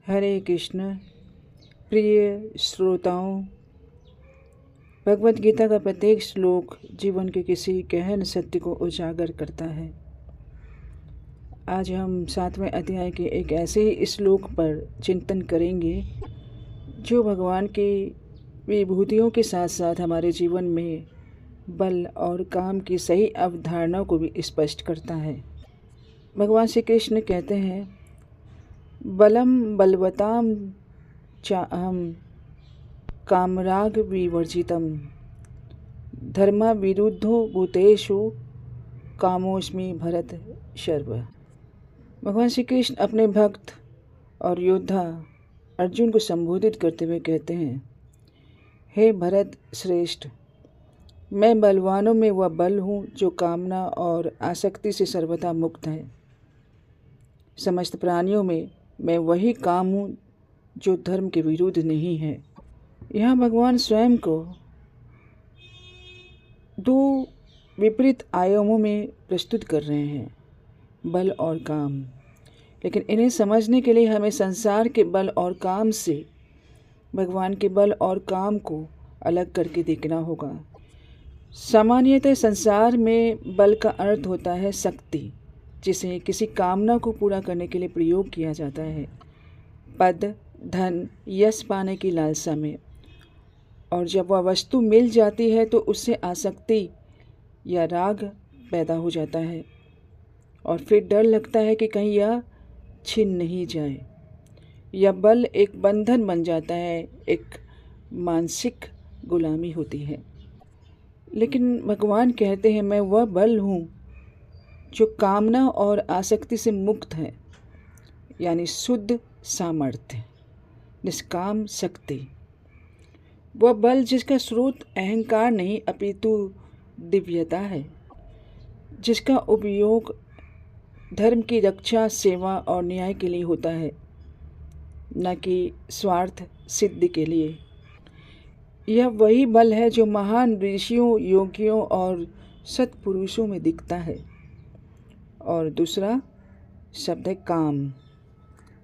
हरे कृष्ण। प्रिय श्रोताओं, भगवत गीता का प्रत्येक श्लोक जीवन के किसी गहन सत्य को उजागर करता है। आज हम 7वें अध्याय के एक ऐसे ही श्लोक पर चिंतन करेंगे जो भगवान की विभूतियों के साथ साथ हमारे जीवन में बल और काम की सही अवधारणा को भी स्पष्ट करता है। भगवान श्री कृष्ण कहते हैं, बलम बलवताम चाहम कामराग विवर्जितम धर्म विरुद्धो भूतेषु कामोस्मि भरत शर्व। भगवान श्री कृष्ण अपने भक्त और योद्धा अर्जुन को संबोधित करते हुए कहते हैं, हे भरत श्रेष्ठ, मैं बलवानों में वह बल हूँ जो कामना और आसक्ति से सर्वथा मुक्त है। समस्त प्राणियों में मैं वही काम हूँ जो धर्म के विरुद्ध नहीं है। यहाँ भगवान स्वयं को दो विपरीत आयामों में प्रस्तुत कर रहे हैं, बल और काम। लेकिन इन्हें समझने के लिए हमें संसार के बल और काम से भगवान के बल और काम को अलग करके देखना होगा। सामान्यतः संसार में बल का अर्थ होता है शक्ति, जिसे किसी कामना को पूरा करने के लिए प्रयोग किया जाता है, पद, धन, यश पाने की लालसा में। और जब वह वस्तु मिल जाती है तो उससे आसक्ति या राग पैदा हो जाता है और फिर डर लगता है कि कहीं यह छिन नहीं जाए। यह बल एक बंधन बन जाता है, एक मानसिक गुलामी होती है। लेकिन भगवान कहते हैं, मैं वह बल हूँ जो कामना और आसक्ति से मुक्त है, यानी शुद्ध सामर्थ्य, निष्काम शक्ति। वह बल जिसका स्रोत अहंकार नहीं अपितु दिव्यता है, जिसका उपयोग धर्म की रक्षा, सेवा और न्याय के लिए होता है, न कि स्वार्थ सिद्धि के लिए। यह वही बल है जो महान ऋषियों, योगियों और सत्पुरुषों में दिखता है। और दूसरा शब्द है काम।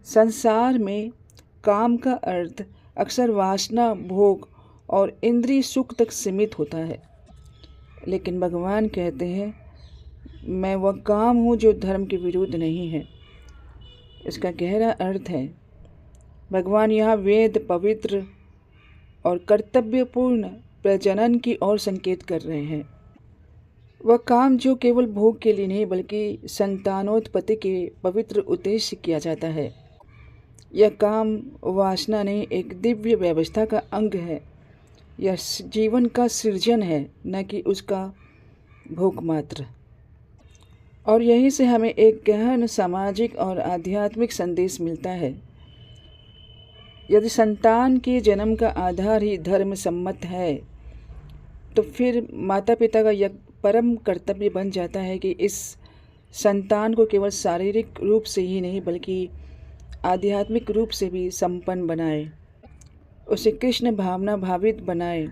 संसार में काम का अर्थ अक्सर वासना, भोग और इंद्रिय सुख तक सीमित होता है। लेकिन भगवान कहते हैं, मैं वह काम हूँ जो धर्म के विरुद्ध नहीं है। इसका गहरा अर्थ है, भगवान यहाँ वेद, पवित्र और कर्तव्यपूर्ण प्रजनन की ओर संकेत कर रहे हैं। वह काम जो केवल भोग के लिए नहीं बल्कि संतानोत्पत्ति के पवित्र उद्देश्य से किया जाता है। यह काम वासना नहीं, एक दिव्य व्यवस्था का अंग है। यह जीवन का सृजन है, न कि उसका भोग मात्र। और यहीं से हमें एक गहन सामाजिक और आध्यात्मिक संदेश मिलता है। यदि संतान के जन्म का आधार ही धर्म सम्मत है, तो फिर माता पिता का यह परम कर्तव्य बन जाता है कि इस संतान को केवल शारीरिक रूप से ही नहीं बल्कि आध्यात्मिक रूप से भी संपन्न बनाए, उसे कृष्ण भावना भावित बनाए,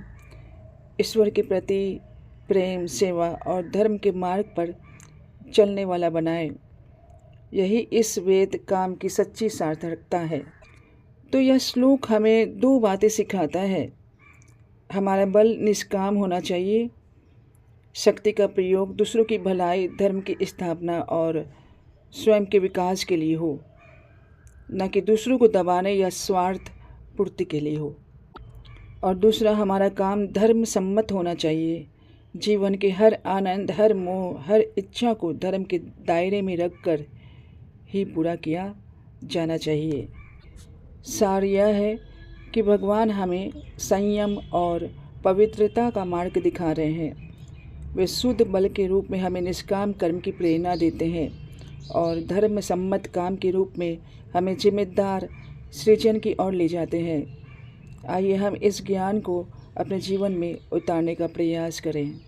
ईश्वर के प्रति प्रेम, सेवा और धर्म के मार्ग पर चलने वाला बनाए। यही इस वेद काम की सच्ची सार्थकता है। तो यह श्लोक हमें दो बातें सिखाता है। हमारा बल निष्काम होना चाहिए, शक्ति का प्रयोग दूसरों की भलाई, धर्म की स्थापना और स्वयं के विकास के लिए हो, न कि दूसरों को दबाने या स्वार्थ पूर्ति के लिए हो। और दूसरा, हमारा काम धर्म सम्मत होना चाहिए। जीवन के हर आनंद, हर मोह, हर इच्छा को धर्म के दायरे में रखकर ही पूरा किया जाना चाहिए। सार यह है कि भगवान हमें संयम और पवित्रता का मार्ग दिखा रहे हैं। वे शुद्ध बल के रूप में हमें निष्काम कर्म की प्रेरणा देते हैं और धर्म सम्मत काम के रूप में हमें जिम्मेदार सृजन की ओर ले जाते हैं। आइए हम इस ज्ञान को अपने जीवन में उतारने का प्रयास करें।